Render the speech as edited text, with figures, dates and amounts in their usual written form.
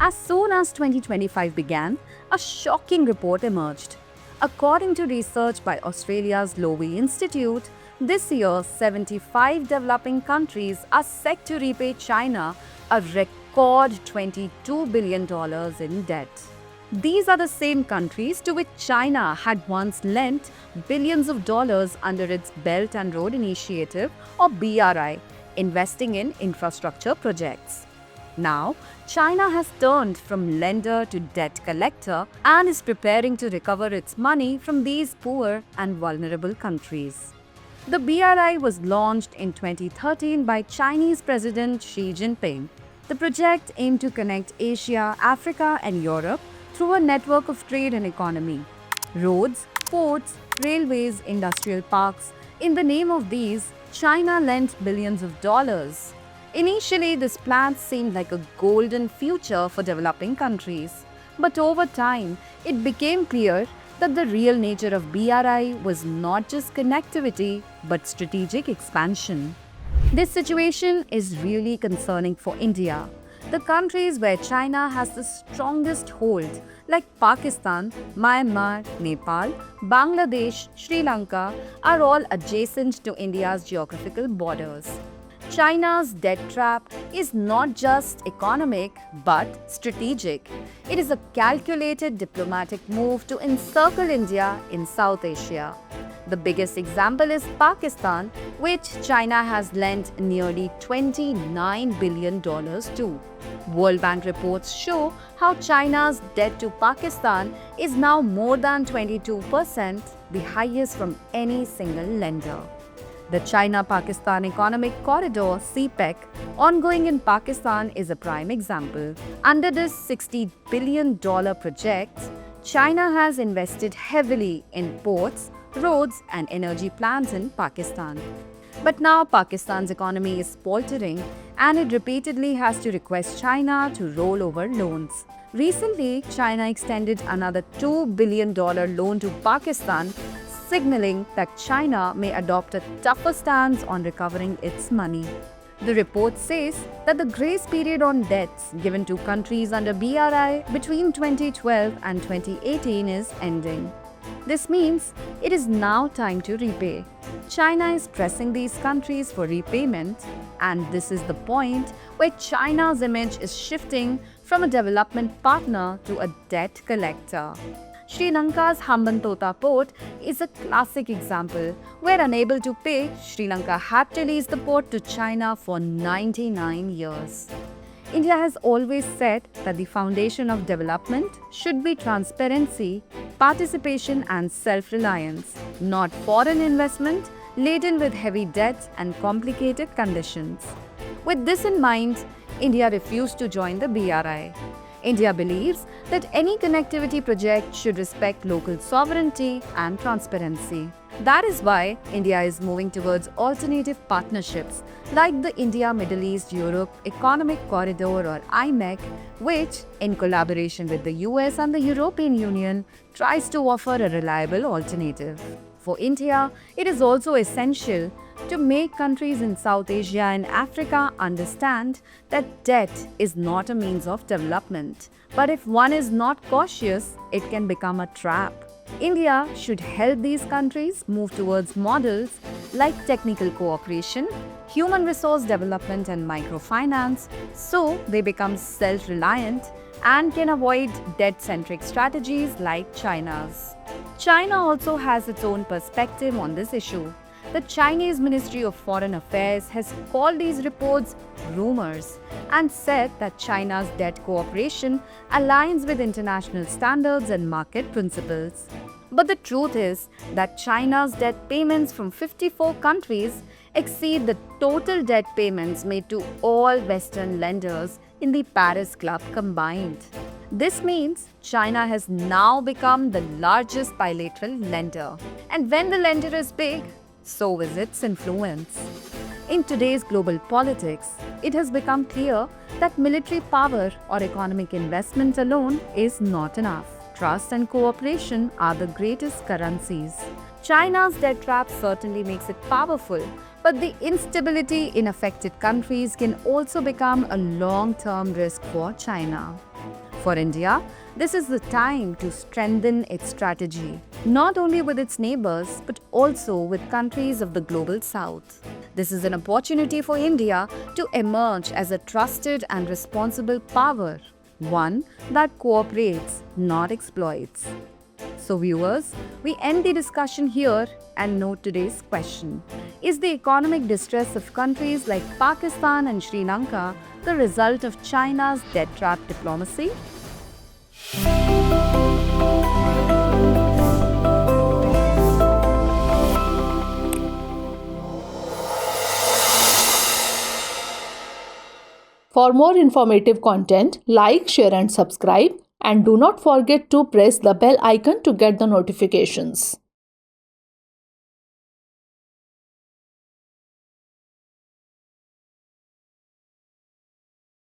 As soon as 2025 began, a shocking report emerged. According to research by Australia's Lowy Institute, this year 75 developing countries are set to repay China a record $22 billion in debt. These are the same countries to which China had once lent billions of dollars under its Belt and Road Initiative or BRI, investing in infrastructure projects. Now, China has turned from lender to debt collector and is preparing to recover its money from these poor and vulnerable countries. The BRI was launched in 2013 by Chinese President Xi Jinping. The project aimed to connect Asia, Africa, and Europe through a network of trade and economy. Roads, ports, railways, industrial parks. In the name of these, China lent billions of dollars. Initially, this plan seemed like a golden future for developing countries. But over time, it became clear that the real nature of BRI was not just connectivity, but strategic expansion. This situation is really concerning for India. The countries where China has the strongest hold, like Pakistan, Myanmar, Nepal, Bangladesh, Sri Lanka, are all adjacent to India's geographical borders. China's debt trap is not just economic but strategic. It is a calculated diplomatic move to encircle India in South Asia. The biggest example is Pakistan, which China has lent nearly $29 billion to. World Bank reports show how China's debt to Pakistan is now more than 22%, the highest from any single lender. The China-Pakistan Economic Corridor (CPEC) ongoing in Pakistan is a prime example. Under this $60 billion project, China has invested heavily in ports, roads and energy plants in Pakistan. But now Pakistan's economy is faltering and it repeatedly has to request China to roll over loans. Recently, China extended another $2 billion loan to Pakistan, signaling that China may adopt a tougher stance on recovering its money. The report says that the grace period on debts given to countries under BRI between 2012 and 2018 is ending. This means it is now time to repay. China is pressing these countries for repayment, and this is the point where China's image is shifting from a development partner to a debt collector. Sri Lanka's Hambantota port is a classic example where, unable to pay, Sri Lanka had to lease the port to China for 99 years. India has always said that the foundation of development should be transparency, participation and self-reliance, not foreign investment laden with heavy debts and complicated conditions. With this in mind, India refused to join the BRI. India believes that any connectivity project should respect local sovereignty and transparency. That is why India is moving towards alternative partnerships like the India-Middle East-Europe Economic Corridor or IMEC, which, in collaboration with the US and the European Union, tries to offer a reliable alternative. For India, it is also essential to make countries in South Asia and Africa understand that debt is not a means of development. But if one is not cautious, it can become a trap. India should help these countries move towards models like technical cooperation, human resource development and microfinance, so they become self-reliant and can avoid debt-centric strategies like China's. China also has its own perspective on this issue. The Chinese Ministry of Foreign Affairs has called these reports rumors and said that China's debt cooperation aligns with international standards and market principles. But the truth is that China's debt payments from 54 countries exceed the total debt payments made to all Western lenders in the Paris Club combined. This means China has now become the largest bilateral lender. And when the lender is big, so is its influence. In today's global politics, it has become clear that military power or economic investment alone is not enough. Trust and cooperation are the greatest currencies. China's debt trap certainly makes it powerful, but the instability in affected countries can also become a long-term risk for China. For India, this is the time to strengthen its strategy, not only with its neighbors, but also with countries of the global south. This is an opportunity for India to emerge as a trusted and responsible power, one that cooperates, not exploits. So viewers, we end the discussion here and note today's question. Is the economic distress of countries like Pakistan and Sri Lanka the result of China's debt trap diplomacy? For more informative content, like, share and subscribe, and do not forget to press the bell icon to get the notifications.